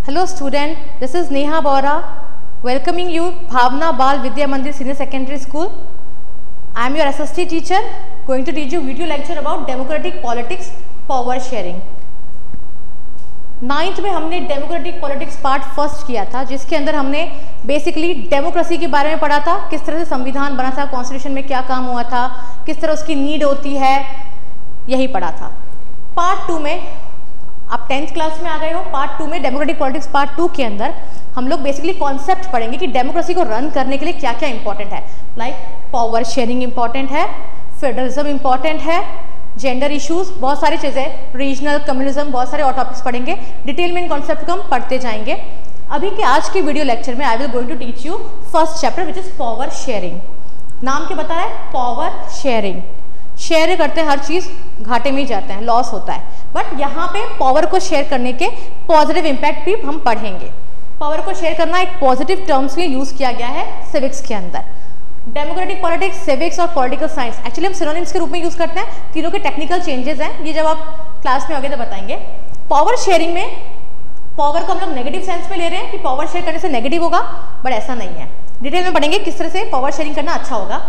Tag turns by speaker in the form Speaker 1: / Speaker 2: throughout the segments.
Speaker 1: Hello student, this is Neha Bora welcoming you Bhavna Bal Vidya Mandir Senior Secondary School. I am your SST teacher going to teach you video lecture about democratic politics power sharing. 9th में हमने democratic politics part first किया था जिसके अंदर हमने basically democracy के बारे में पढ़ा था, किस तरह से संविधान बना था, कॉन्स्टिट्यूशन में क्या काम हुआ था, किस तरह उसकी नीड होती है, यही पढ़ा था। पार्ट 2 में आप 10th क्लास में आ गए हो। पार्ट 2 में डेमोक्रेटिक पॉलिटिक्स पार्ट 2 के अंदर हम लोग बेसिकली कॉन्सेप्ट पढ़ेंगे कि डेमोक्रेसी को रन करने के लिए क्या क्या इंपॉर्टेंट है। लाइक पावर शेयरिंग इंपॉर्टेंट है, फेडरलिज्म इंपॉर्टेंट है, जेंडर इश्यूज, बहुत सारी चीज़ें, रीजनल कम्युनिज्म, बहुत सारे और टॉपिक्स पढ़ेंगे। डिटेल में इन कॉन्सेप्ट को हम पढ़ते जाएंगे। अभी के आज के वीडियो लेक्चर में I will going to teach you first chapter which is power sharing. नाम क्या बता रहा है? Power sharing. शेयर करते हैं हर चीज़, घाटे में ही जाते हैं, लॉस होता है, बट यहाँ पे पावर को शेयर करने के पॉजिटिव इम्पैक्ट भी हम पढ़ेंगे। पावर को शेयर करना एक पॉजिटिव टर्म्स में यूज किया गया है सिविक्स के अंदर। डेमोक्रेटिक पॉलिटिक्स, सिविक्स और पॉलिटिकल साइंस एक्चुअली हम सिनोनिम्स के रूप में यूज करते हैं। तीनों के टेक्निकल चेंजेस हैं, ये जब आप क्लास में आगे तो बताएंगे। पावर शेयरिंग में पावर को हम लोग नेगेटिव सेंस में ले रहे हैं कि पावर शेयर करने से नेगेटिव होगा, बट ऐसा नहीं है। डिटेल में पढ़ेंगे किस तरह से पावर शेयरिंग करना अच्छा होगा।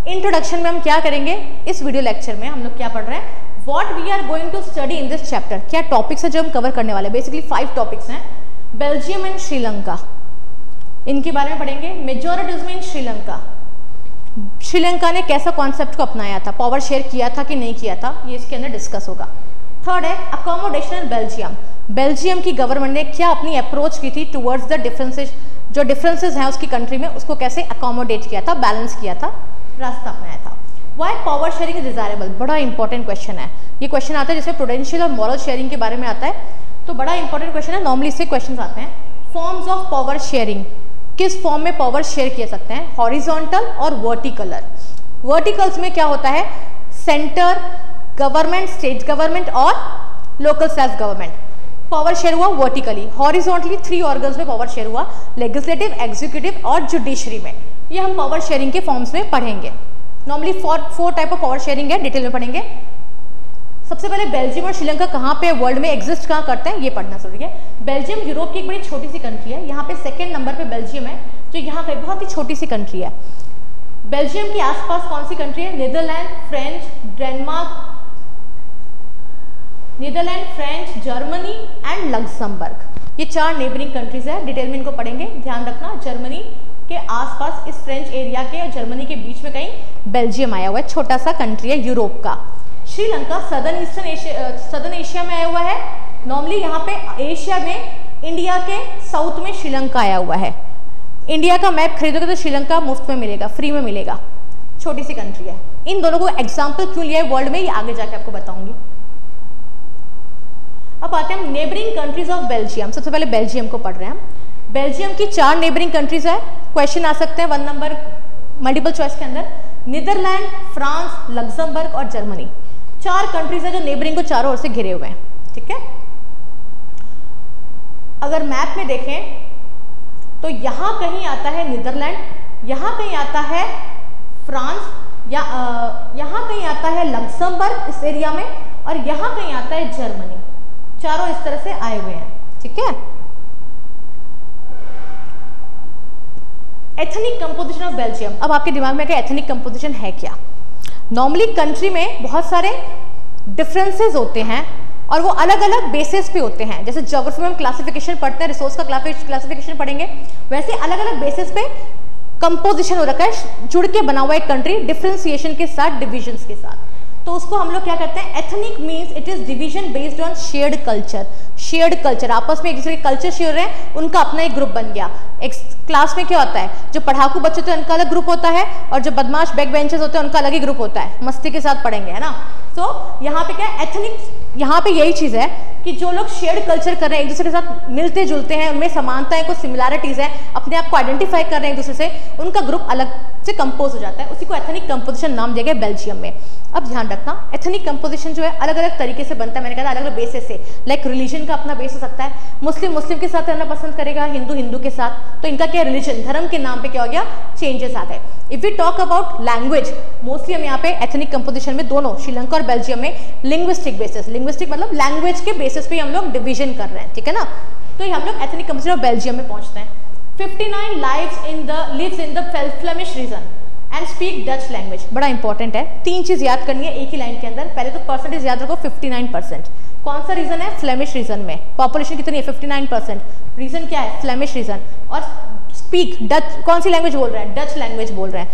Speaker 1: इंट्रोडक्शन में हम क्या करेंगे, इस वीडियो लेक्चर में हम लोग क्या पढ़ रहे हैं, what we are going to study in this chapter, क्या टॉपिक्स है जो हम कवर करने वाले हैं। बेसिकली 5 टॉपिक्स हैं। बेल्जियम एंड श्रीलंका, इनके बारे में पढ़ेंगे। मेजोरिटिज्म इन श्रीलंका, श्रीलंका ने कैसा कॉन्सेप्ट को अपनाया था, पावर शेयर किया था कि नहीं किया था, ये इसके अंदर डिस्कस होगा। थर्ड है अकोमोडेशन इन बेल्जियम, बेल्जियम की गवर्नमेंट ने क्या अपनी अप्रोच की थी टुवर्ड्स द डिफरेंसेस, जो डिफरेंसेस हैं उसकी कंट्री में, उसको कैसे अकोमोडेट किया था, बैलेंस किया था, रास्ता अपनाया था। Why power sharing is desirable, बड़ा इंपॉर्टेंट क्वेश्चन है। ये क्वेश्चन आता है जिसमें प्रूडेंशियल और मॉरल शेयरिंग के बारे में आता है, तो बड़ा इंपॉर्टेंट क्वेश्चन है। नॉर्मली इससे क्वेश्चन आते हैं। फॉर्म्स ऑफ पावर शेयरिंग, किस फॉर्म में पावर शेयर किया सकते हैं, हॉरिजॉन्टल और वर्टिकलर। वर्टिकल्स में क्या होता है, सेंटर गवर्नमेंट, स्टेट गवर्नमेंट और local self government, power share हुआ वर्टिकली। हॉरिजॉन्टली 3 ऑर्गन्स में पावर शेयर हुआ, लेजिस्लेटिव, एग्जीक्यूटिव और जुडिशरी में। ये हम पावर शेयरिंग के फॉर्म्स में पढ़ेंगे। Normally 4 type of power sharing है, डिटेल में पढ़ेंगे। सबसे पहले बेल्जियम और श्रीलंका कहाँ पे वर्ल्ड में एग्जिस्ट कहाँ करते हैं, ये पढ़ना जरूरी है। बेल्जियम यूरोप की एक बड़ी छोटी सी कंट्री है, यहाँ पे 2nd नंबर पे बेल्जियम है, जो यहाँ पे बहुत ही छोटी सी कंट्री है। बेल्जियम के आसपास कौन सी कंट्री है, Netherlands, French, Germany and Luxembourg. ये 4 नेबरिंग कंट्रीज है, डिटेल में इनको पढ़ेंगे। ध्यान रखना, जर्मनी के आसपास, इस फ्रेंच एरिया के और जर्मनी के बीच में कहीं बेल्जियम आया हुआ है, छोटा सा कंट्री है यूरोप का। श्रीलंका सदर्न एशिया में आया हुआ है। नॉर्मली यहाँ पे एशिया में इंडिया के साउथ में श्रीलंका आया हुआ है। इंडिया का मैप खरीदोगे तो श्रीलंका मुफ्त में मिलेगा, फ्री में मिलेगा, छोटी सी कंट्री है। इन दोनों को एग्जाम्पल क्यों लिया है वर्ल्ड में, ये आगे जाके आपको बताऊंगी। अब आते हैं नेबरिंग कंट्रीज ऑफ बेल्जियम। सबसे पहले बेल्जियम को पढ़ रहे हैं हम। बेल्जियम की 4 नेबरिंग कंट्रीज है, क्वेश्चन आ सकते हैं 1 नंबर मल्टीपल चॉइस के अंदर। नीदरलैंड, फ्रांस, लग्जमबर्ग और जर्मनी, 4 कंट्रीज है जो नेबरिंग को चारों ओर से घिरे हुए हैं। ठीक है, अगर मैप में देखें तो यहां कहीं आता है नीदरलैंड, यहां कहीं आता है फ्रांस, या यहां कहीं आता है लग्जमबर्ग इस एरिया में, और यहां कहीं आता है जर्मनी। चारों इस तरह से आए हुए हैं। ठीक है, एथनिक कंपोजिशन ऑफ बेल्जियम। अब आपके दिमाग में क्या एथनिक कंपोजिशन है क्या? नॉर्मली कंट्री में बहुत सारे डिफरेंसेस होते हैं और वो अलग अलग बेसिस पे होते हैं। जैसे ज्योग्राफी में हम क्लासिफिकेशन पढ़ते हैं, रिसोर्स का क्लासिफिकेशन पढ़ेंगे, वैसे अलग अलग बेसिस पे कंपोजिशन हो रखा है, जुड़ के बना हुआ एक कंट्री, डिफ्रेंसिएशन के साथ, डिविजन्स के साथ। तो उसको हम लोग क्या कहते हैं, ethnic means it is division based on shared culture. Shared culture, आपस में एक दूसरे के कल्चर शेयर है, उनका अपना एक ग्रुप बन गया। एक क्लास में क्या होता है, जो पढ़ाकू बच्चे होते हैं उनका अलग ग्रुप होता है, और जो बदमाश बैक बेंचर्स होते हैं उनका अलग ही ग्रुप होता है, मस्ती के साथ पढ़ेंगे, है ना। तो यहाँ पे क्या एथनिक, यहाँ पे यही चीज़ है कि जो लोग शेयर्ड कल्चर कर रहे हैं, एक दूसरे के साथ मिलते जुलते हैं, उनमें समानताएं, कुछ सिमिलैरिटीज़ हैं, अपने आप को आइडेंटिफाई कर रहे हैं एक दूसरे से, उनका ग्रुप अलग से कंपोज हो जाता है, उसी को एथनिक कंपोजिशन नाम दिया गया बेल्जियम में। अब ध्यान रखना, एथनिक कंपोजिशन जो है अलग अलग तरीके से बनता है, मैंने कहा अलग अलग बेसिस से, लाइक रिलीजन का अपना बेस हो सकता है, मुस्लिम के साथ रहना पसंद करेगा, हिंदू के साथ, तो इनका क्या रिलीजन, धर्म के नाम पे क्या हो गया, चेंजेस आ गए। If we talk about language, mostly हम यहाँ पे एथनिक कंपोजिशन में दोनों श्रीलंका और बेल्जियम में लिंग्विस्टिक बेसिस, लिंग्विस्टिक मतलब लैंग्वेज के बेसिस पे हम लोग डिवीजन कर रहे हैं, ठीक है ना। तो ये हम लोग एथनिक कंपोजिशन ऑफ बेल्जियम में पहुंचते हैं। 59 lives in the Flemish region and speak Dutch language. बड़ा इंपॉर्टेंट है, 3 चीज याद करनी है एक ही लाइन के अंदर। पहले तो परसेंटेज याद रखो 59%। कौन सा रीजन है, फ्लेमिश रीजन में। पॉपुलेशन कितनी है, 59%। रीजन क्या है, फ्लेमिश रीजन। और स्पीक डच, कौन सी लैंग्वेज बोल रहे हैं, डच लैंग्वेज बोल रहे हैं।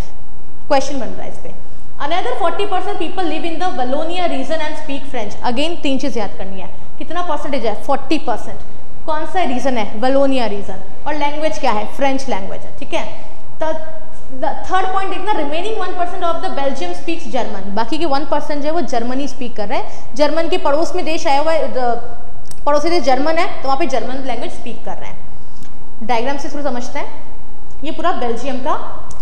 Speaker 1: क्वेश्चन बन रहा है इस पे। Another 40% people live in the Wallonia region and speak French. Again 3 चीज याद करनी है। कितना परसेंटेज है, 40%। कौन सा रीजन है, वलोनिया रीजन। और लैंग्वेज क्या है, फ्रेंच लैंग्वेज है, ठीक है। थर्ड पॉइंट देखना, remaining 1% of the Belgium speaks German. बाकी के 1% जो है वो जर्मनी स्पीक कर रहे हैं। जर्मन के पड़ोस में देश आया हुआ है, पड़ोसी देश जर्मन है, तो वहाँ पे जर्मन लैंग्वेज स्पीक कर रहे हैं। डायग्राम से थोड़ा समझते हैं, ये पूरा बेल्जियम का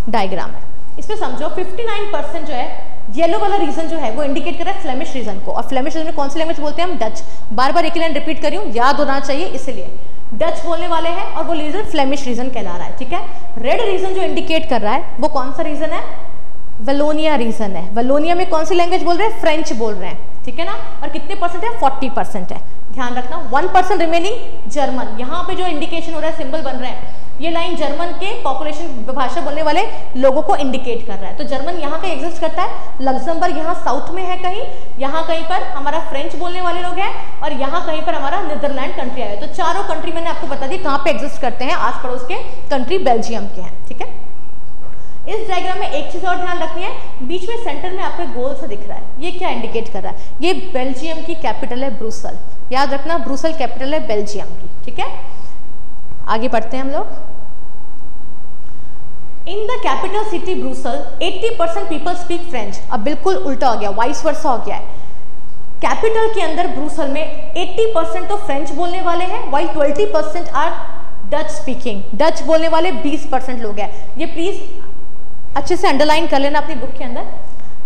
Speaker 1: डायग्राम है। इसमें समझो 59% जो है, येलो वाला रीजन जो है वो इंडिकेट कर रहा है फ्लेमिश रीजन को। और फ्लेमिश रीजन में कौन सी लैंग्वेज बोलते हैं हम, डच। बार बार एक लाइन रिपीट करी हूँ, याद होना चाहिए इसलिए। डच बोलने वाले हैं और वो रीजन फ्लेमिश रीजन कहला रहा है, ठीक है। रेड रीजन जो इंडिकेट कर रहा है वो कौन सा रीजन है, वलोनिया रीजन है। वलोनिया में कौन सी लैंग्वेज बोल रहे हैं, फ्रेंच बोल रहे हैं, ठीक है ना। और कितने परसेंट है, 40% है। ध्यान रखना, 1% रिमेनिंग जर्मन। यहाँ पे जो इंडिकेशन हो रहा है, सिंबल बन रहे हैं, ये लाइन जर्मन के पॉपुलेशन भाषा बोलने वाले लोगों को इंडिकेट कर रहा है। तो जर्मन यहाँ का एग्जिस्ट करता है, लग्जमबर्ग यहाँ साउथ में है कहीं, यहाँ कहीं पर हमारा फ्रेंच बोलने वाले लोग हैं, और यहाँ कहीं पर हमारा नीदरलैंड कंट्री आया। तो चारों कंट्री मैंने आपको बता दी कहाँ पे एग्जिस्ट करते हैं, आस पड़ोस के कंट्री बेल्जियम के हैं, ठीक है। इस डायग्राम में एक चीज और ध्यान रखनी है, बीच में सेंटर में आपको गोल सा दिख रहा है, ये क्या इंडिकेट कर रहा है, ये बेल्जियम की कैपिटल है ब्रुसल। याद रखना, ब्रुसल कैपिटल है बेल्जियम की, ठीक है। आगे बढ़ते हैं हम लोग। In the capital city Brussels 80% people speak French. अब बिल्कुल उल्टा हो गया, वाइस वर्सा हो गया है। कैपिटल के अंदर ब्रुसल में 80% तो फ्रेंच बोलने वाले हैं, while 20% are Dutch speaking. Dutch बोलने वाले 20% लोग हैं। ये प्लीज अच्छे से अंडरलाइन कर लेना अपनी बुक के अंदर।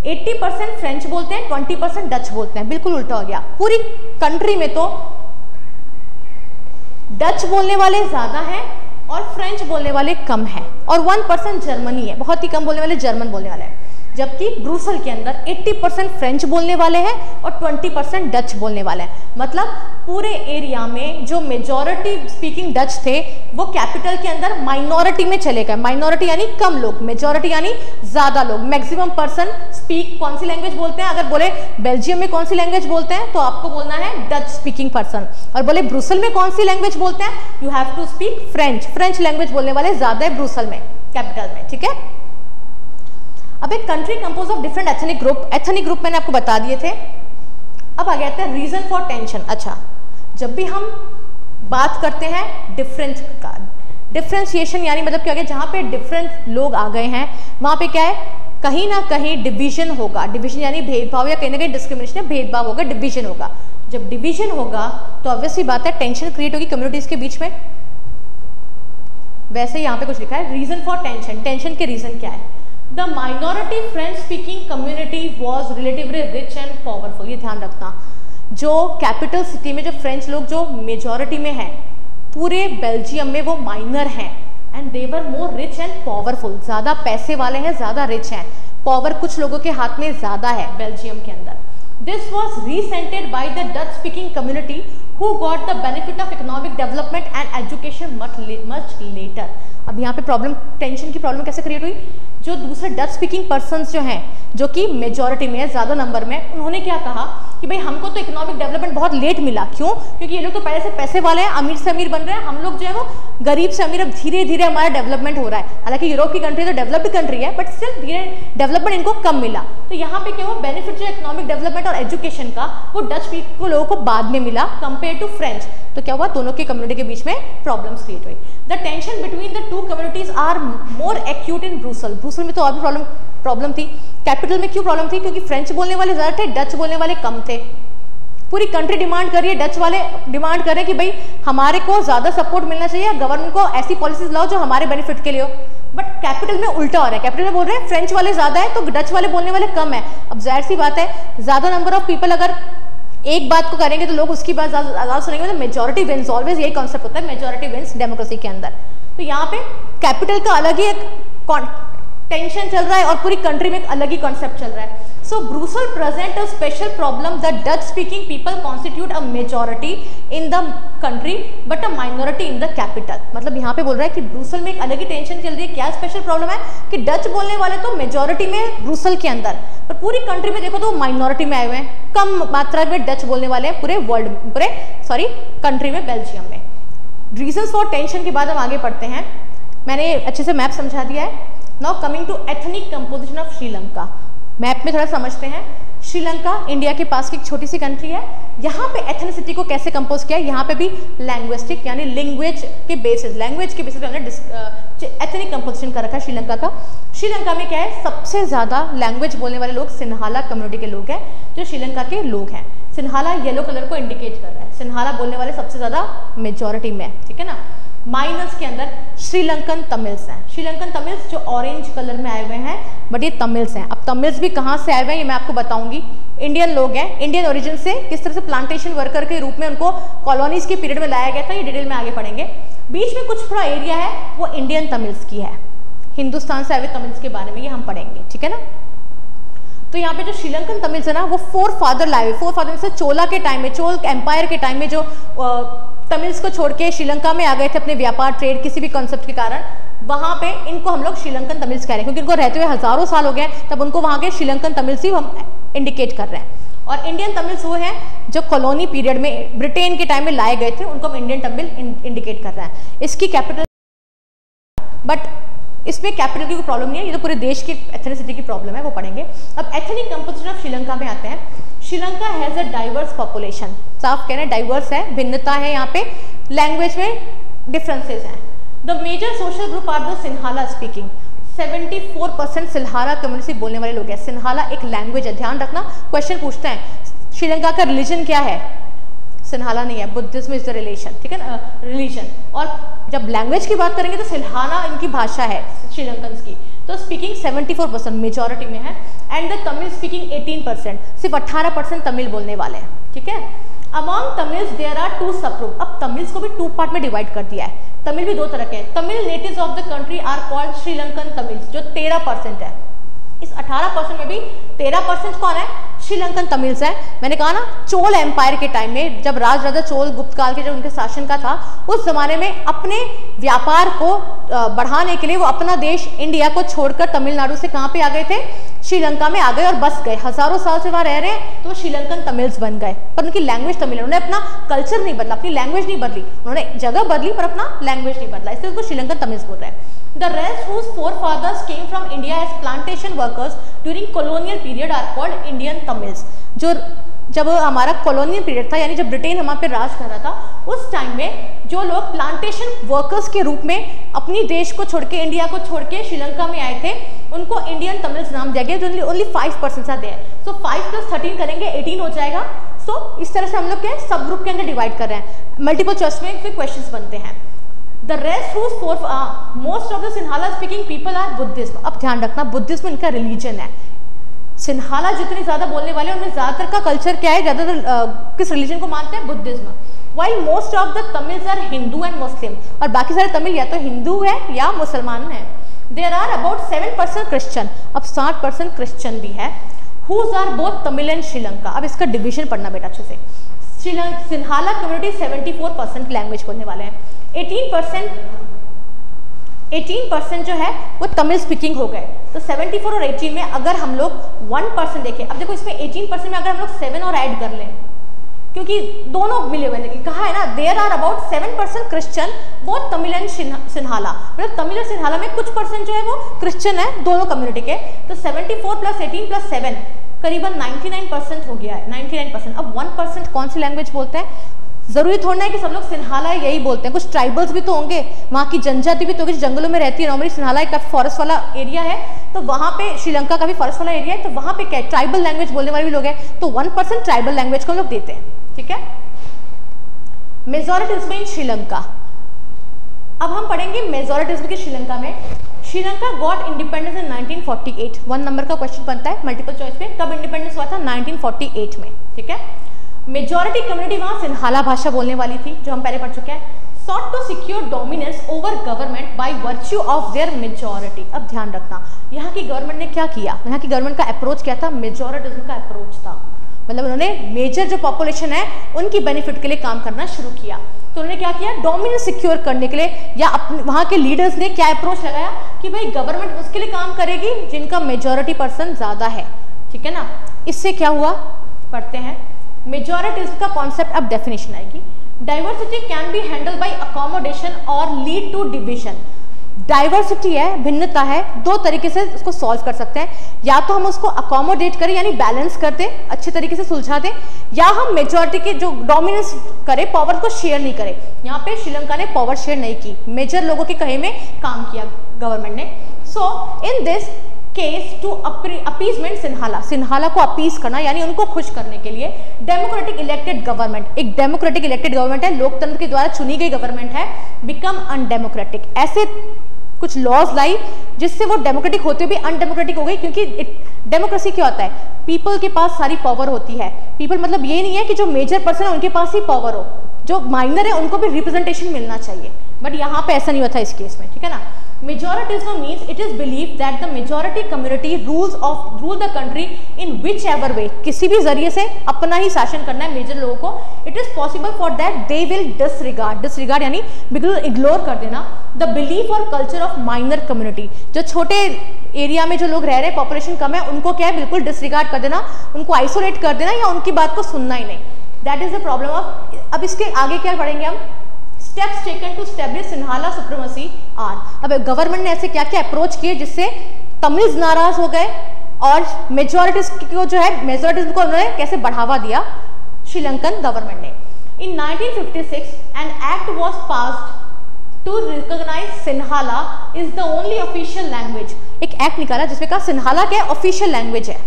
Speaker 1: 80% फ्रेंच बोलते हैं, 20% डच बोलते हैं। बिल्कुल उल्टा हो गया। पूरी कंट्री में तो डच बोलने वाले ज्यादा हैं और फ्रेंच बोलने वाले कम हैं, और 1% जर्मनी है, बहुत ही कम बोलने वाले जर्मन बोलने वाले हैं। जबकि ब्रुसल के अंदर 80% फ्रेंच बोलने वाले हैं और 20% डच बोलने वाले हैं। मतलब पूरे एरिया में जो मेजॉरिटी स्पीकिंग डच थे वो कैपिटल के अंदर माइनॉरिटी में चले गए। माइनॉरिटी यानी कम लोग, मेजॉरिटी यानी ज्यादा लोग। मैक्सिमम पर्सन स्पीक कौन सी लैंग्वेज बोलते हैं, अगर बोले बेल्जियम में कौन सी लैंग्वेज बोलते हैं तो आपको बोलना है डच स्पीकिंग पर्सन, और बोले ब्रुसल में कौन सी लैंग्वेज बोलते हैं, you have to speak French. French language बोलने वाले ज्यादा है ब्रुसल में, कैपिटल में, ठीक है। अब एक country compose of different ethnic group. Ethnic group मैंने आपको बता दिए थे। अब आ गया था रीजन फॉर टेंशन। अच्छा, जब भी हम बात करते हैं डिफरेंस का, डिफरेंशिएशन यानी मतलब क्या हो गया, जहाँ पे डिफरेंट लोग आ गए हैं वहाँ पे क्या है, कहीं ना कहीं डिवीजन होगा। डिवीजन यानी भेदभाव, या कहीं ना कहीं डिस्क्रिमिनेशन है, भेदभाव होगा, डिवीजन होगा। जब डिवीजन होगा तो ऑब्वियसली बात है टेंशन क्रिएट होगी कम्युनिटीज के बीच में। वैसे यहाँ पे कुछ लिखा है रीजन फॉर टेंशन। टेंशन के रीजन क्या है, the minority French speaking community was relatively rich and powerful. ये ध्यान रखना, जो कैपिटल सिटी में जो फ्रेंच लोग जो मेजॉरिटी में हैं, पूरे बेल्जियम में वो माइनर हैं, and they were more rich and powerful. ज़्यादा पैसे वाले हैं, ज़्यादा रिच हैं, पावर कुछ लोगों के हाथ में ज़्यादा है बेल्जियम के अंदर। This was resented by the Dutch speaking community who got the benefit of economic development and education much later। अब यहाँ पे प्रॉब्लम, टेंशन की प्रॉब्लम कैसे क्रिएट हुई, जो दूसरे डच स्पीकिंग पर्सन्स जो हैं, जो कि मेजॉरिटी में है, ज़्यादा नंबर में, उन्होंने क्या कहा कि भाई हमको तो इकोनॉमिक डेवलपमेंट बहुत लेट मिला। क्यों? क्योंकि ये लोग तो पहले से पैसे वाले हैं, अमीर से अमीर बन रहे हैं, हम लोग जो है वो गरीब से अमीर। अब धीरे धीरे हमारा डेवलपमेंट हो रहा है। हालांकि यूरोप की कंट्री तो डेवलप्ड कंट्री है, बट स्टिल धीरे डेवलपमेंट इनको कम मिला। तो यहाँ पे क्या हुआ, बेनिफिट जो इकोनॉमिक डेवलपमेंट और एजुकेशन का वो डच को लोगों को बाद में मिला कंपेयर टू फ्रेंच। तो क्या हुआ, दोनों की कम्युनिटी के बीच में प्रॉब्लम्स क्रिएट हुई। The tension between the two communities are more acute in Brussels. Brussels में तो और भी प्रॉब्लम थी। कैपिटल में क्यों प्रॉब्लम थी, क्योंकि फ्रेंच बोलने वाले ज़्यादा थे, डच बोलने वाले कम थे। पूरी कंट्री डिमांड कर रही है, डच वाले डिमांड कर रहे हैं कि भाई हमारे को ज़्यादा सपोर्ट मिलना चाहिए, गवर्नमेंट को ऐसी पॉलिसीज लाओ जो हमारे बेनिफिट के लिए हो। बट कैपिटल में उल्टा हो रहा है, कैपिटल में बोल रहे हैं फ्रेंच वाले ज्यादा है तो डच वाले बोलने वाले कम है। अब जाहिर सी बात है, ज्यादा नंबर ऑफ पीपल अगर एक बात को करेंगे तो लोग उसकी बात ज्यादा सुनेंगे, तो मेजोरिटी विंस, ऑलवेज यही कॉन्सेप्ट होता है, मेजोरिटी विंस डेमोक्रेसी के अंदर। तो यहाँ पे कैपिटल का अलग ही एक टेंशन चल रहा है और पूरी कंट्री में एक अलग ही कॉन्सेप्ट चल रहा है। So Brussels present a special problem the Dutch speaking people constitute a majority in the country but a minority in the capital. मतलब यहाँ पे बोल रहा है कि ब्रुसेल में एक अलग ही टेंशन चल रही है। क्या स्पेशल प्रॉब्लम है कि डच बोलने वाले तो मेजोरिटी में ब्रुसेल के अंदर, पर पूरी कंट्री में देखो तो माइनॉरिटी में आए हुए हैं, कम मात्रा में डच बोलने वाले हैं पूरे वर्ल्ड, कंट्री में, बेल्जियम में। रीजंस फॉर टेंशन के बाद हम आगे पढ़ते हैं। मैंने अच्छे से मैप समझा दिया है। Now coming to ethnic composition of Sri Lanka. Map में थोड़ा समझते हैं। श्रीलंका इंडिया के पास की एक छोटी सी कंट्री है। यहाँ पे एथनिसिटी को कैसे कंपोज किया है, यहाँ पे भी लैंग्विस्टिक यानी लैंग्वेज के बेसिस पे हमने एथनिक कंपोजिशन कर रखा है श्रीलंका का। श्रीलंका में क्या है, सबसे ज़्यादा लैंग्वेज बोलने वाले लोग सिन्हाला कम्युनिटी के लोग हैं, जो श्रीलंका के लोग हैं। सिन्हाला येलो कलर को इंडिकेट कर रहा है, सिन्हाला बोलने वाले सबसे ज़्यादा मेजॉरिटी में, ठीक है ना। माइनस के अंदर श्रीलंकन तमिल्स हैं। श्रीलंकन तमिल्स जो ऑरेंज कलर में आए हुए हैं, बट ये तमिल्स हैं। अब तमिल्स भी कहाँ से आए हुए हैं ये मैं आपको बताऊंगी। इंडियन लोग हैं, इंडियन ओरिजिन से, किस तरह से प्लांटेशन वर्कर के रूप में उनको कॉलोनीज के पीरियड में लाया गया था, ये डिटेल में आगे पढ़ेंगे। बीच में कुछ थोड़ा एरिया है वो इंडियन तमिल्स की है, हिंदुस्तान से आए हुए तमिल्स के बारे में ये हम पढ़ेंगे, ठीक है ना। तो यहाँ पे जो श्रीलंकन तमिल्स है ना, वो फोर फादर लाए हुए, फोर फादर से चोला के टाइम में, चोल एम्पायर के टाइम में जो तमिल्स को छोड़ के श्रीलंका में आ गए थे अपने व्यापार ट्रेड किसी भी कॉन्सेप्ट के कारण, वहाँ पे इनको हम लोग श्रीलंकन तमिल्स कह रहे हैं, क्योंकि इनको रहते हुए हजारों साल हो गए, तब उनको वहाँ के श्रीलंकन तमिल्स ही हम इंडिकेट कर रहे हैं। और इंडियन तमिल्स वो हैं जो कॉलोनी पीरियड में ब्रिटेन के टाइम में लाए गए थे, उनको हम इंडियन तमिल इंडिकेट कर रहे हैं। इसकी कैपिटल, बट इसमें कैपिटल की कोई प्रॉब्लम नहीं है, ये तो पूरे देश की एथनिसिटी की प्रॉब्लम है, वो पढ़ेंगे। अब एथनिक कंपोजिशन ऑफ श्रीलंका में आते हैं। Sri Lanka has a diverse population, साफ कह रहे हैं डाइवर्स है, भिन्नता है, यहाँ पे लैंग्वेज में डिफरेंसेस हैं। The major social group are the Sinhala speaking, 74% Sinhala community बोलने वाले लोग हैं। सिन्हाला एक लैंग्वेज है, ध्यान रखना, क्वेश्चन पूछते हैं श्रीलंका का रिलीजन क्या है, सिन्हाला नहीं है, बुद्धिज्म इज द रिलेशन, ठीक है ना, रिलीजन। और जब लैंग्वेज की बात करेंगे तो सिन्हाला इनकी भाषा है श्रीलंकन की। तो स्पीकिंग 74% मेजॉरिटी में है, एंड द तमिल स्पीकिंग 18%, सिर्फ 18% तमिल बोलने वाले हैं, ठीक है। अमॉन्ग तमिल्स देयर आर 2 सब ग्रुप। अब तमिल्स को भी 2 पार्ट में डिवाइड कर दिया है। तमिल भी 2 तरह के हैं। Tamil natives of the country are called Sri Lankan Tamils, जो 13% है। इस 18% में भी 13% कौन है, श्रीलंकन तमिल्स है। मैंने कहा ना, चोल एम्पायर के टाइम में जब राजा चोल गुप्त काल के जो उनके शासन का था, उस जमाने में अपने व्यापार को बढ़ाने के लिए वो अपना देश इंडिया को छोड़कर तमिलनाडु से कहाँ पे आ गए थे, श्रीलंका में आ गए और बस गए। हजारों साल से वहाँ रह रहे हैं, तो वो श्रीलंकन तमिल्स बन गए, पर उनकी लैंग्वेज तमिल है। उन्होंने अपना कल्चर नहीं बदला, अपनी लैंग्वेज नहीं बदली, उन्होंने जगह बदली पर अपना लैंग्वेज नहीं बदला, इसलिए उसको श्रीलंकन तमिल्स बोल रहे हैं। The rest whose forefathers came from India as plantation workers during colonial period are called Indian Tamils। जो जब हमारा कॉलोनियल पीरियड था, यानी जब ब्रिटेन हमारे पे राज कर रहा था, उस टाइम में जो लोग प्लांटेशन वर्कर्स के रूप में अपनी देश को छोड़ के, इंडिया को छोड़ के श्रीलंका में आए थे, उनको इंडियन तमिल्स नाम दिया गया, जो ओनली 5% आते हैं। सो 5 + 13 करेंगे 18 हो जाएगा। सो इस तरह से हम लोग क्या सब ग्रुप के अंदर डिवाइड कर रहे हैं। मल्टीपल चॉइस में फिर क्वेश्चंस बनते हैं। The rest whose most of the Sinhala speaking people are Buddhism। अब ध्यान रखना, बुद्धिज्म इनका रिलीजन है। सिन्हाला जितने ज्यादा बोलने वाले हैं उनमें ज्यादातर का कल्चर क्या है, ज्यादातर किस रिलीजन को मानते हैं, Buddhism. While most of the Tamils are Hindu and Muslim, और बाकी सारे तमिल या तो हिंदू है या मुसलमान है। There are about 7% Christian, अब 60% क्रिश्चियन भी है। Whose are both Tamil and Sri-Lanka। अब इसका डिविजन पढ़ना बेटा अच्छे से। सिन्हाला कम्युनिटी 74% लैंग्वेज बोलने वाले हैं। 18% जो है वो तमिल स्पीकिंग हो गए। तो 74 और 18 में अगर हम लोग 1% देखें, अब देखो इसमें 18% में अगर हम लोग 7 और ऐड कर लें, क्योंकि दोनों मिले हुए, लेकिन कहा है ना देयर आर अबाउट 7% क्रिश्चियन, वो तमिल एंड सिन्हाला, मतलब तमिल और सिन्हाला में कुछ परसेंट जो है वो क्रिश्चियन है, दोनों कम्युनिटी के। तो 74 + 18 + 7 करीबन 99% हो गया है, 99%। अब 1% कौन सी लैंग्वेज बोलते हैं, जरूरी थोड़ा है कि सब लोग सिन्हाला यही बोलते हैं, कुछ ट्राइबल्स भी तो होंगे, वहाँ की जनजाति भी तो होगी, जंगलों में रहती है। नॉर्मली सिन्हाला एक काफी फॉरेस्ट वाला एरिया है, तो वहाँ पे श्रीलंका का भी फॉरेस्ट वाला एरिया है, तो वहाँ पे क्या है, ट्राइबल लैंग्वेज बोलने वाले भी लोग हैं, तो 1% ट्राइबल लैंग्वेज को लोग देते हैं, ठीक है। मेजॉरिटिज्म इन श्रीलंका। अब हम पढ़ेंगे मेजॉरिटिज्म की श्रीलंका में। Sri Lanka got independence in 1948। 1 number का क्वेश्चन बनता है मल्टीपल चॉइस पे, कब इंडिपेंडेंस हुआ था? 1948 में, ठीक है। मेजॉरिटी कम्युनिटी वहां सिन्हाला भाषा बोलने वाली थी, जो हम पहले पढ़ चुके हैं। sought to secure dominance over government by virtue of their majority। अब ध्यान रखना, यहाँ की गवर्नमेंट ने क्या किया, यहाँ की गवर्नमेंट का अप्रोच क्या था? मेजोरिटिज्म का अप्रोच था। मतलब उन्होंने मेजर जो पॉपुलेशन है उनकी बेनिफिट के लिए काम करना शुरू किया। तो उन्होंने क्या किया? डोमिनेंस सिक्योर करने के लिए, या अपने वहाँ के लीडर्स ने क्या अप्रोच लगाया कि भाई गवर्नमेंट उसके लिए काम करेगी जिनका मेजॉरिटी पर्सन ज़्यादा है, ठीक है ना। इससे क्या हुआ, पढ़ते हैं। मेजॉरिटिज्म का कॉन्सेप्ट अब डेफिनेशन आएगी। Diversity can be handle bye accommodation और लीड टू डिविजन। डाइवर्सिटी है, भिन्नता है, 2 तरीके से उसको सॉल्व कर सकते हैं। या तो हम उसको अकोमोडेट करें यानी बैलेंस कर दें, अच्छे तरीके से सुलझा दें, या हम मेजॉरिटी के जो डोमिनेंस करें, पावर को शेयर नहीं करें। यहाँ पे श्रीलंका ने पावर शेयर नहीं की, मेजर लोगों के कहे में काम किया गवर्नमेंट ने। So in this case to appeasement Sinhala को अपीज करना यानी उनको खुश करने के लिए डेमोक्रेटिक इलेक्टेड गवर्नमेंट, एक डेमोक्रेटिक इलेक्टेड गवर्नमेंट है, लोकतंत्र के द्वारा चुनी गई गवर्नमेंट है, बिकम अनडेमोक्रेटिक। ऐसे कुछ लॉज लाई जिससे वो डेमोक्रेटिक होते भी अनडेमोक्रेटिक हो गई, क्योंकि डेमोक्रेसी क्या होता है? पीपल के पास सारी पावर होती है। पीपल मतलब ये नहीं है कि जो मेजर पर्सन है उनके पास ही पावर हो, जो माइनर है उनको भी रिप्रेजेंटेशन मिलना चाहिए, बट यहाँ पे ऐसा नहीं होता इस केस में, ठीक है ना। Majoritism means it is believed that the majority community rule the country in whichever way, किसी भी जरिए से अपना ही शासन करना है मेजर लोगों को। It is possible for that they will disregard यानी बिल्कुल इग्नोर कर देना the belief और culture of minor community। जो छोटे एरिया में जो लोग रह रहे हैं, पॉपुलेशन कम है, उनको क्या है, बिल्कुल डिसरिगार्ड कर देना, उनको आइसोलेट कर देना या उनकी बात को सुनना ही नहीं। That is the problem of. अब इसके आगे क्या पढ़ेंगे हम? Steps taken to establish Sinhala supremacy are. अब गवर्नमेंट ने ऐसे क्या क्या अप्रोच किए जिससे तमिल्स नाराज हो गए और मेजॉरिटीज को जो है, मेजॉरिटीज को उन्होंने कैसे बढ़ावा दिया श्रीलंकन गवर्नमेंट ने। In 1956 an act was passed to recognise Sinhala is the only official language. एक एक्ट निकाला जिसमें कहा सिन्हाला क्या ऑफिशियल लैंग्वेज है।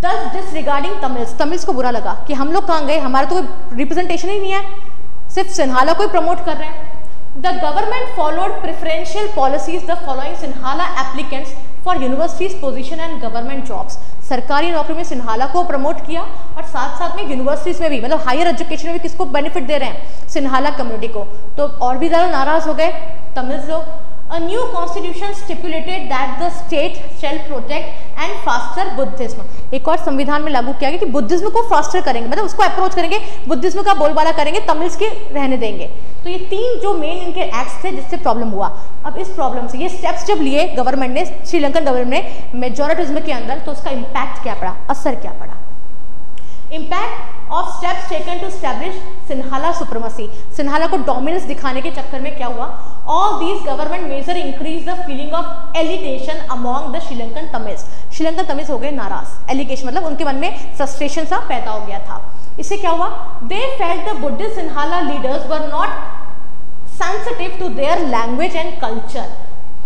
Speaker 1: दस डिसरिगार्डिंग तमिल्स को बुरा लगा कि हम लोग कहाँ गए, हमारा तो कोई रिप्रेजेंटेशन ही नहीं है, सिर्फ सिन्हाला को ही प्रमोट कर रहे हैं। The government followed preferential policies the following Sinhala applicants for universities position and government jobs. सरकारी नौकरी में सिन्हाला को प्रमोट किया और साथ साथ में यूनिवर्सिटीज में भी, मतलब हायर एजुकेशन में भी किसको बेनिफिट दे रहे हैं? सिन्हाला कम्युनिटी को। तो और भी ज़्यादा नाराज हो गए तमिल लोग। A new constitution stipulated that the state shall protect and foster Buddhism। एक और संविधान में लागू किया गया कि बुद्धिज्म को फास्टर करेंगे, मतलब उसको अप्रोच करेंगे, बुद्धिज्म का बोलबाला करेंगे, तमिल्स के रहने देंगे। तो ये 3 जो मेन इनके एक्ट्स थे जिससे प्रॉब्लम हुआ। अब इस प्रॉब्लम से ये स्टेप्स जब लिए गवर्नमेंट ने, श्रीलंकन गवर्नमेंट ने मेजॉरिटिज्म के अंदर, तो उसका इम्पैक्ट क्या पड़ा, असर क्या पड़ा? Impact of steps taken to establish Sinhala supremacy. Sinhala को डोमिनेंस दिखाने के चक्कर में क्या हुआ? All these government measures increase the feeling of alienation among the Sri Lankan Tamils. Sri Lankan Tamils हो गए नाराज, एलिगेशन मतलब उनके मन में फ्रस्ट्रेशन सा पैदा हो गया था। इससे क्या हुआ? They felt the Buddhist Sinhala leaders were not sensitive to their language and culture।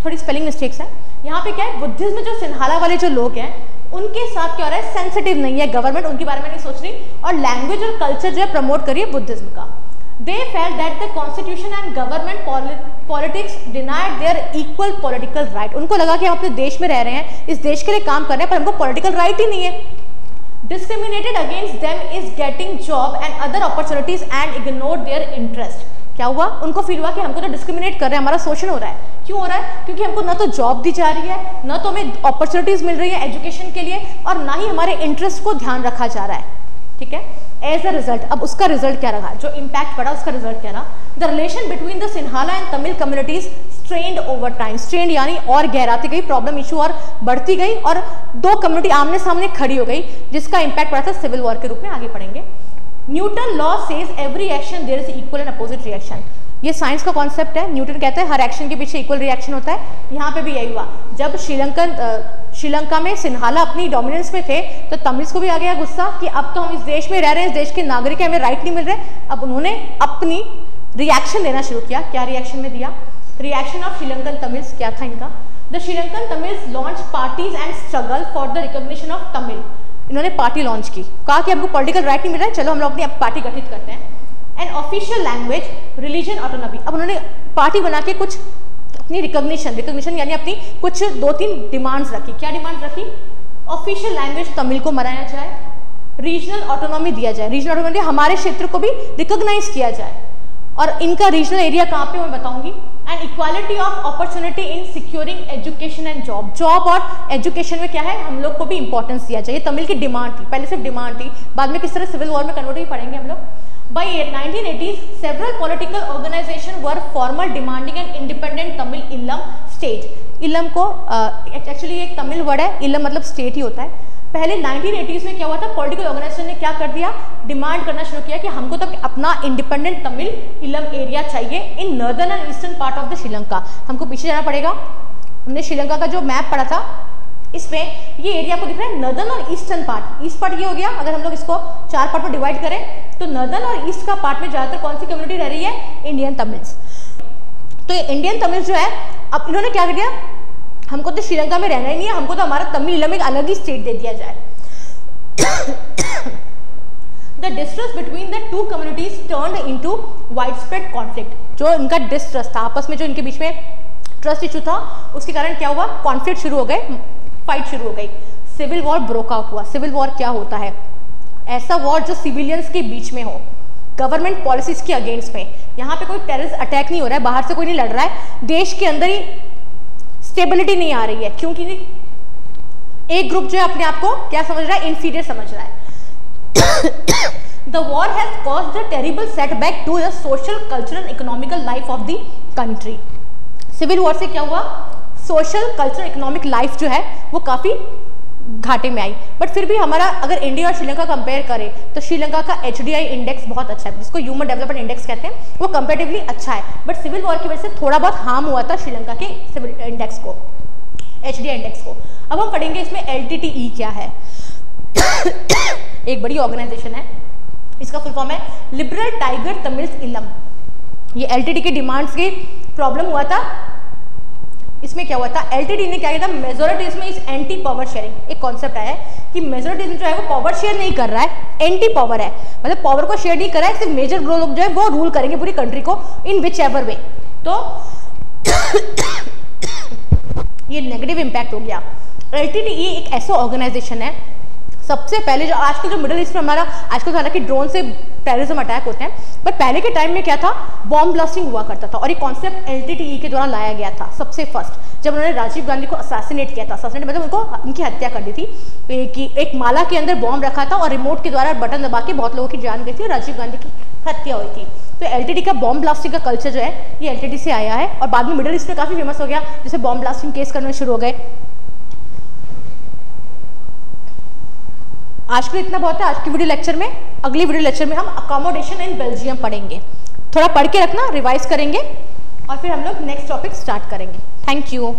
Speaker 1: थोड़ी स्पेलिंग मिस्टेक्स है यहाँ पे। क्या है, बुद्धिज्म में जो सिन्हाला वाले जो लोग हैं उनके साथ क्या हो रहा है, सेंसिटिव नहीं है गवर्नमेंट, उनके बारे में नहीं सोच रही, और लैंग्वेज और कल्चर जो है प्रमोट करिए बुद्धिज्म का। They felt that the constitution and government politics denied their equal political right। उनको लगा कि हम अपने देश में रह रहे हैं, इस देश के लिए काम कर रहे हैं, पर हमको पॉलिटिकल राइट ही नहीं है। Discriminated against them is getting job and other opportunities and ignored their interest। क्या हुआ? उनको फील हुआ कि हमको तो डिस्क्रिमिनेट कर रहे हैं, हमारा शोषण हो रहा है। क्यों हो रहा है? क्योंकि हमको ना तो जॉब दी जा रही है, ना तो हमें अपॉर्चुनिटीज मिल रही है एजुकेशन के लिए, और ना ही हमारे इंटरेस्ट को ध्यान रखा जा रहा है, ठीक है। एज अ रिजल्ट, अब उसका रिजल्ट क्या रहा, जो इम्पैक्ट पड़ा उसका रिजल्ट क्या रहा? The relation between the Sinhala and Tamil communities strained over time. Strained यानी और गहराती गई, प्रॉब्लम इशू और बढ़ती गई, और 2 कम्युनिटी आमने सामने खड़ी हो गई, जिसका इम्पैक्ट पड़ा था सिविल वॉर के रूप में। आगे पढ़ेंगे। Newton law says every action there is equal and opposite reaction. ये साइंस का कॉन्सेप्ट है। न्यूटन कहता है हर एक्शन के पीछे इक्वल रिएक्शन होता है। यहाँ पे भी यही हुआ। जब श्रीलंका में सिन्हाला अपनी डोमिनेंस में थे, तो तमिल्स को भी आ गया गुस्सा कि अब तो हम इस देश में रह रहे हैं, इस देश के नागरिक हैं, हमें राइट नहीं मिल रहे। अब उन्होंने अपनी रिएक्शन देना शुरू किया। क्या रिएक्शन में दिया? रिएक्शन ऑफ श्रीलंकन तमिल्स क्या था इनका? The Sri Lankan Tamils launch parties and struggle for the recognition of Tamil. इन्होंने पार्टी लॉन्च की, कहा कि हमको पॉलिटिकल राइट नहीं मिल रहा है, चलो हम लोग अपनी पार्टी गठित करते हैं। And official language, religion, autonomy. अब उन्होंने पार्टी बना के कुछ अपनी रिकॉग्निशन यानी अपनी कुछ 2-3 डिमांड्स रखी। क्या डिमांड्स रखी? ऑफिशियल लैंग्वेज तमिल को मनाया जाए, रीजनल ऑटोनॉमी दिया जाए, रीजनल ऑटोनॉमी हमारे क्षेत्र को भी रिकॉग्नाइज किया जाए, और इनका रीजनल एरिया कहाँ पे मैं बताऊंगी, and equality of opportunity in securing education and job और एजुकेशन में क्या है, हम लोग को भी इंपॉर्टेंस दिया जाए। तमिल की डिमांड थी, पहले सिर्फ डिमांड थी, बाद में किस तरह सिविल वॉर में कन्वर्ट ही पढ़ेंगे हम लोग। By 1980s, several political organizations were formal demanding an independent Tamil Illam state. इलम को एक्चुअली एक तमिल वर्ड है, इलम मतलब स्टेट ही होता है। पहले 1980s में क्या हुआ था, पॉलिटिकल ऑर्गेनाइजेशन ने क्या कर दिया, डिमांड करना शुरू किया कि हमको तो अपना इंडिपेंडेंट तमिल इलम एरिया चाहिए in northern and eastern part of the Sri Lanka. हमको पीछे जाना पड़ेगा, हमने श्रीलंका का जो मैप पढ़ा था, इसमें ये एरिया को दिख रहा है नॉर्दर्न और ईस्टर्न पार्ट। ईस्ट पार्ट ये हो गया, अगर हम लोग इसको 4 पार्ट में डिवाइड करें तो नॉर्दर्न और ईस्ट का पार्ट में ज़्यादातर कौन सी कम्युनिटी रह रही है, इंडियन तमिल्स। तो ये इंडियन तमिल जो है, अब इन्होंने क्या कर दिया, हमको तो श्रीलंका में रहना ही नहीं है, हमको तो हमारा तमिल इलम एक अलग ही स्टेट दे दिया जाए। The distrust between the two communities turned into widespread conflict. जो इनका डिस्ट्रस्ट था, आपस में जो इनके बीच में ट्रस्ट इशू था, उसके कारण क्या हुआ, कॉन्फ्लिक्ट शुरू हो गए, फाइट शुरू हो गई, सिविल वॉर ब्रोक आउट हुआ। सिविल वॉर क्या होता है, ऐसा वॉर जो सिविलियंस के बीच में हो, गवर्नमेंट पॉलिसीज के अगेंस्ट में। यहाँ पे कोई टेररिस्ट अटैक नहीं हो रहा है, बाहर से कोई नहीं लड़ रहा है, देश के अंदर ही स्टेबिलिटी नहीं आ रही है, क्योंकि एक ग्रुप जो है अपने आप को क्या समझ रहा है, इंफीरियर समझ रहा है। The war has caused a terrible setback to the social, cultural, economical life of the country. Civil war से क्या हुआ, सोशल कल्चरल इकोनॉमिक लाइफ जो है वो काफ़ी घाटे में आई। बट फिर भी हमारा अगर इंडिया और श्रीलंका कंपेयर करें तो श्रीलंका का HDI इंडेक्स बहुत अच्छा है, जिसको ह्यूमन डेवलपमेंट इंडेक्स कहते हैं, वो कंपेरेटिवली अच्छा है। बट सिविल वॉर की वजह से थोड़ा बहुत हार्म हुआ था श्रीलंका के सिविल इंडेक्स को, HDI इंडेक्स को। अब हम पढ़ेंगे इसमें LTTE क्या है। एक बड़ी ऑर्गेनाइजेशन है, इसका फुल फॉर्म है लिबरल टाइगर तमिल्स इलम। ये LTTE की डिमांड्स की प्रॉब्लम हुआ था। इसमें क्या हुआ था, LTTE ने क्या किया था, मेजोरिटीज में इस एंटी पावर शेयरिंग, एक कॉन्सेप्ट आया है कि मेजोरिटीज जो है वो पावर शेयर नहीं कर रहा है, एंटी पावर है, मतलब पावर को शेयर नहीं कर रहा है, सिर्फ मेजर लोग जो है वो रूल करेंगे पूरी कंट्री को इन विच एवर वे। तो ये नेगेटिव इम्पैक्ट हो गया। LTTE एक ऐसा ऑर्गेनाइजेशन है, सबसे पहले जो आजकल जो मिडिल ईस्ट में हमारा आजकल हालांकि ड्रोन से टेररिज्म अटैक होते हैं, बट पहले के टाइम में क्या था, बॉम्ब ब्लास्टिंग हुआ करता था, और ये कॉन्सेप्ट LTTE के द्वारा लाया गया था सबसे फर्स्ट, जब उन्होंने राजीव गांधी को असैसिनेट किया था। असैसिनेट मतलब उनको उनकी हत्या कर दी थी कि एक माला के अंदर बॉम्ब रखा था और रिमोट के द्वारा बटन दबा के बहुत लोगों की जान गई थी और राजीव गांधी की हत्या हुई थी। तो LTTE का बॉम्ब ब्लास्टिंग का कल्चर जो है ये LTTE से आया है, और बाद में मिडिल ईस्ट में काफ़ी फेमस हो गया, जैसे बॉम्ब ब्लास्टिंग केस करने शुरू हो गए। आज के लिए इतना बहुत है आज की वीडियो लेक्चर में। अगली वीडियो लेक्चर में हम अकोमोडेशन इन बेल्जियम पढ़ेंगे। थोड़ा पढ़ के रखना, रिवाइज करेंगे और फिर हम लोग नेक्स्ट टॉपिक स्टार्ट करेंगे। Thank you.